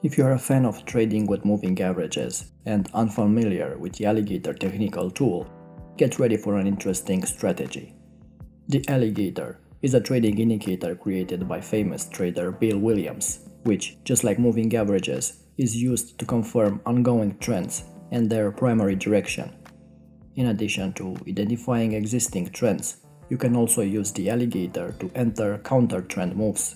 If you are a fan of trading with moving averages and unfamiliar with the Alligator technical tool, get ready for an interesting strategy. The Alligator is a trading indicator created by famous trader Bill Williams, which, just like moving averages, is used to confirm ongoing trends and their primary direction. In addition to identifying existing trends, you can also use the Alligator to enter counter-trend moves.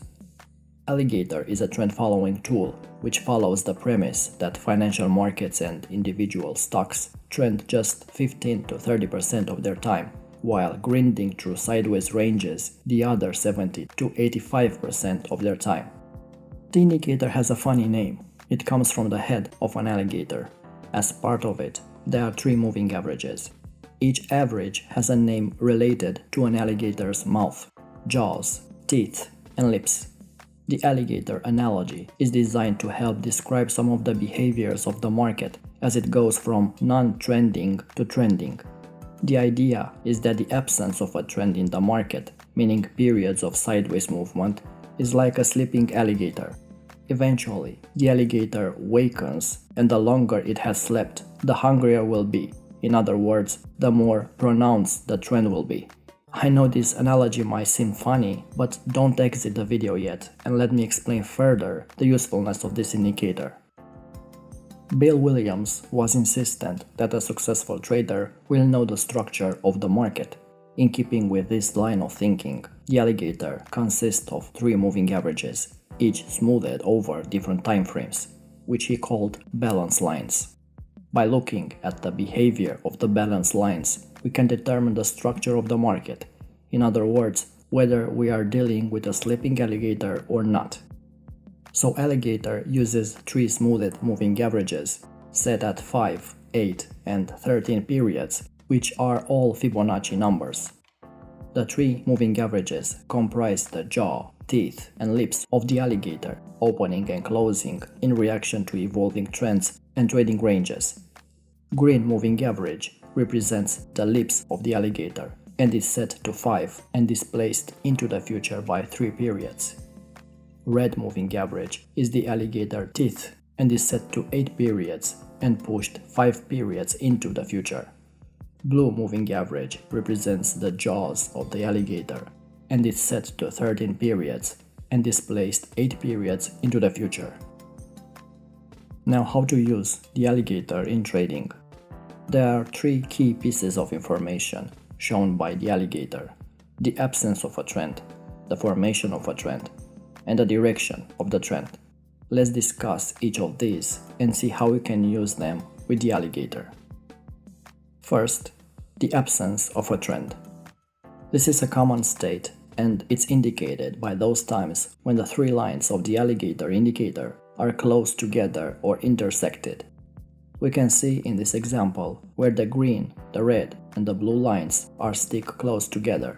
Alligator is a trend-following tool which follows the premise that financial markets and individual stocks trend just 15 to 30% of their time, while grinding through sideways ranges the other 70 to 85% of their time. The indicator has a funny name. It comes from the head of an alligator. As part of it, there are 3 moving averages. Each average has a name related to an alligator's mouth, jaws, teeth, and lips. The alligator analogy is designed to help describe some of the behaviors of the market as it goes from non-trending to trending. The idea is that the absence of a trend in the market, meaning periods of sideways movement, is like a sleeping alligator. Eventually, the alligator wakens, and the longer it has slept, the hungrier will be. In other words, the more pronounced the trend will be. I know this analogy might seem funny, but don't exit the video yet and let me explain further the usefulness of this indicator. Bill Williams was insistent that a successful trader will know the structure of the market. In keeping with this line of thinking, the alligator consists of 3 moving averages, each smoothed over different time frames, which he called balance lines. By looking at the behavior of the balance lines, we can determine the structure of the market. In other words, whether we are dealing with a sleeping alligator or not. So Alligator uses 3 smoothed moving averages, set at 5, 8, and 13 periods, which are all Fibonacci numbers. The 3 moving averages comprise the jaw, teeth, and lips of the alligator, opening and closing in reaction to evolving trends and trading ranges. Green moving average represents the lips of the alligator and is set to 5 and displaced into the future by 3 periods. Red moving average is the alligator teeth and is set to 8 periods and pushed 5 periods into the future. Blue moving average represents the jaws of the alligator and is set to 13 periods and displaced 8 periods into the future. Now, how to use the alligator in trading? There are 3 key pieces of information shown by the alligator: the absence of a trend, the formation of a trend, and the direction of the trend. Let's discuss each of these and see how we can use them with the alligator. First, the absence of a trend. This is a common state, and it's indicated by those times when the 3 lines of the alligator indicator are close together or intersected. We can see in this example where the green, the red, and the blue lines are stick close together.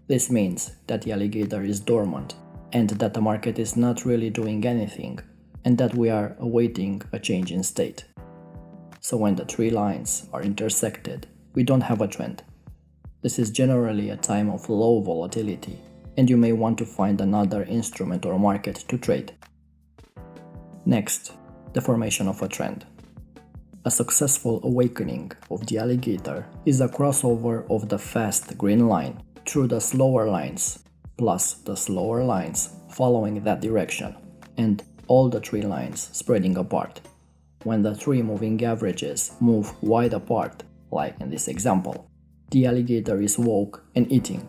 This means that the alligator is dormant and that the market is not really doing anything and that we are awaiting a change in state. So when the 3 lines are intersected, we don't have a trend. This is generally a time of low volatility and you may want to find another instrument or market to trade. Next, the formation of a trend. A successful awakening of the alligator is a crossover of the fast green line through the slower lines, plus the slower lines following that direction, and all the 3 lines spreading apart. When the 3 moving averages move wide apart, like in this example, the alligator is woke and eating.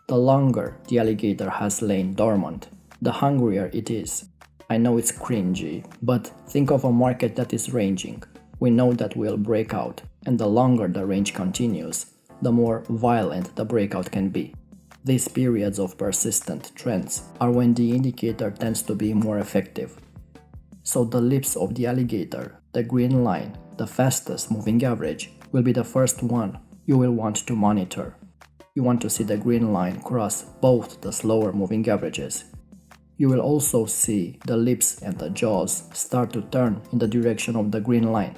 The longer the alligator has lain dormant, the hungrier it is. I know it's cringy, but think of a market that is ranging. We know that we'll break out, and the longer the range continues, the more violent the breakout can be. These periods of persistent trends are when the indicator tends to be more effective. So the lips of the alligator, the green line, the fastest moving average, will be the first one you will want to monitor. You want to see the green line cross both the slower moving averages. You will also see the lips and the jaws start to turn in the direction of the green line.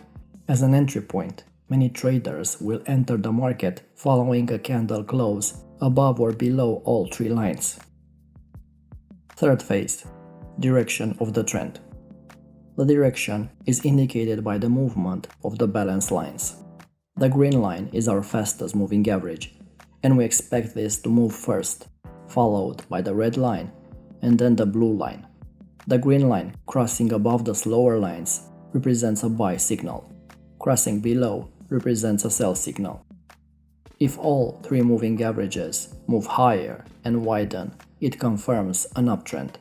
As an entry point, many traders will enter the market following a candle close above or below all 3 lines. Third phase, direction of the trend. The direction is indicated by the movement of the balance lines. The green line is our fastest moving average, and we expect this to move first, followed by the red line and then the blue line. The green line crossing above the slower lines represents a buy signal. Crossing below represents a sell signal. If all three moving averages move higher and widen, it confirms an uptrend.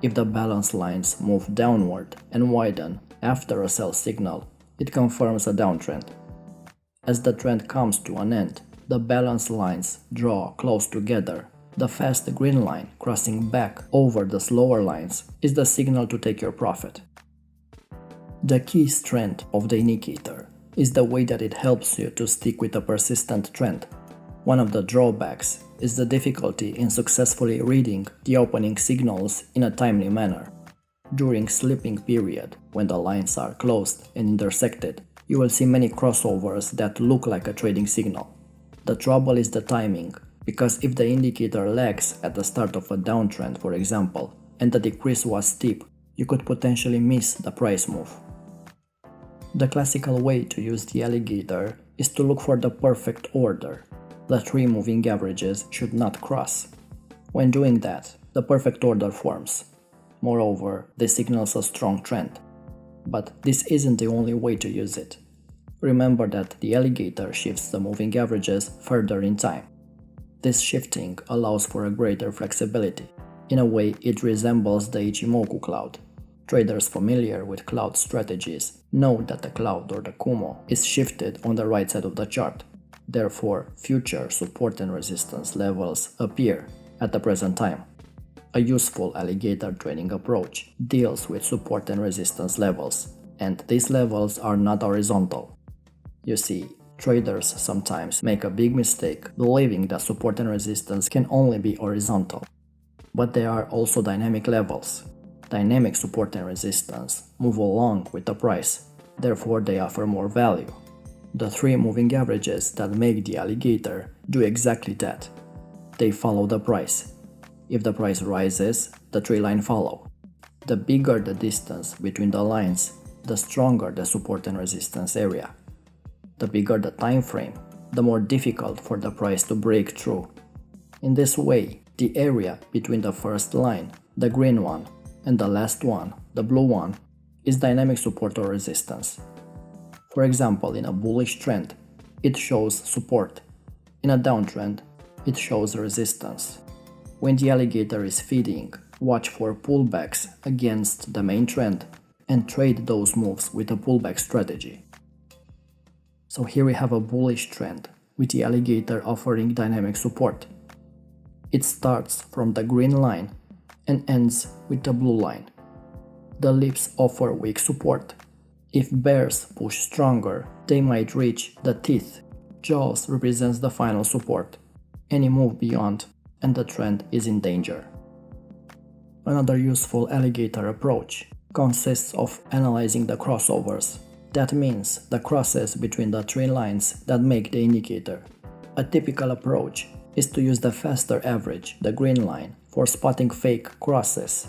If the balance lines move downward and widen after a sell signal, it confirms a downtrend. As the trend comes to an end, the balance lines draw close together. The fast green line crossing back over the slower lines is the signal to take your profit. The key strength of the indicator is the way that it helps you to stick with a persistent trend. One of the drawbacks is the difficulty in successfully reading the opening signals in a timely manner. During sleeping period, when the lines are closed and intersected, you will see many crossovers that look like a trading signal. The trouble is the timing, because if the indicator lags at the start of a downtrend, for example, and the decrease was steep, you could potentially miss the price move. The classical way to use the alligator is to look for the perfect order. The three moving averages should not cross. When doing that, the perfect order forms. Moreover, this signals a strong trend. But this isn't the only way to use it. Remember that the alligator shifts the moving averages further in time. This shifting allows for a greater flexibility. In a way, it resembles the Ichimoku cloud. Traders familiar with cloud strategies know that the cloud or the Kumo is shifted on the right side of the chart. Therefore, future support and resistance levels appear at the present time. A useful alligator trading approach deals with support and resistance levels, and these levels are not horizontal. You see, traders sometimes make a big mistake believing that support and resistance can only be horizontal. But there are also dynamic levels. Dynamic support and resistance move along with the price, therefore they offer more value. The three moving averages that make the alligator do exactly that. They follow the price. If the price rises, the tree line follow. The bigger the distance between the lines, the stronger the support and resistance area. The bigger the time frame, the more difficult for the price to break through. In this way, the area between the first line, the green one, and the last one, the blue one, is dynamic support or resistance. For example, in a bullish trend, it shows support. In a downtrend, it shows resistance. When the alligator is feeding, watch for pullbacks against the main trend and trade those moves with a pullback strategy. So here we have a bullish trend with the alligator offering dynamic support. It starts from the green line and ends with the blue line. The lips offer weak support. If bears push stronger, they might reach the teeth. Jaws represents the final support. Any move beyond, and the trend is in danger. Another useful alligator approach consists of analyzing the crossovers. That means the crosses between the three lines that make the indicator. A typical approach is to use the faster average, the green line, for spotting fake crosses.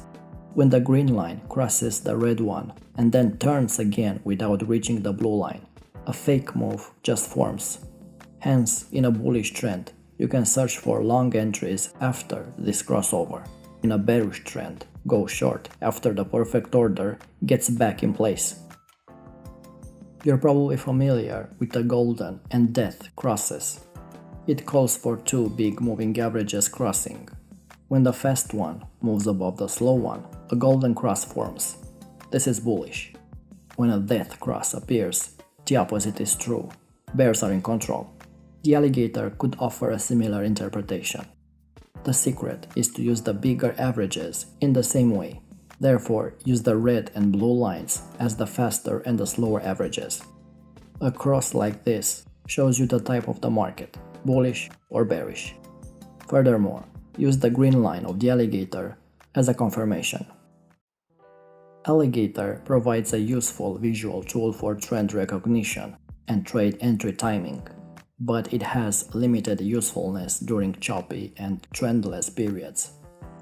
When the green line crosses the red one and then turns again without reaching the blue line, a fake move just forms. Hence, in a bullish trend, you can search for long entries after this crossover. In a bearish trend, go short after the perfect order gets back in place. You're probably familiar with the golden and death crosses. It calls for two big moving averages crossing. When the fast one moves above the slow one, a golden cross forms. This is bullish. When a death cross appears, the opposite is true. Bears are in control. The alligator could offer a similar interpretation. The secret is to use the bigger averages in the same way. Therefore, use the red and blue lines as the faster and the slower averages. A cross like this shows you the type of the market, bullish or bearish. Furthermore, use the green line of the alligator as a confirmation. Alligator provides a useful visual tool for trend recognition and trade entry timing, but it has limited usefulness during choppy and trendless periods.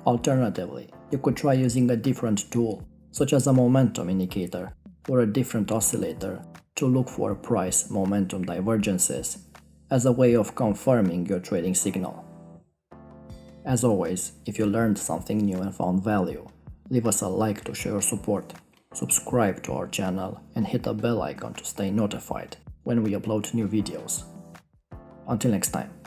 Alternatively, you could try using a different tool, such as a momentum indicator or a different oscillator, to look for price momentum divergences as a way of confirming your trading signal. As always, if you learned something new and found value, leave us a like to show your support, subscribe to our channel, and hit the bell icon to stay notified when we upload new videos. Until next time.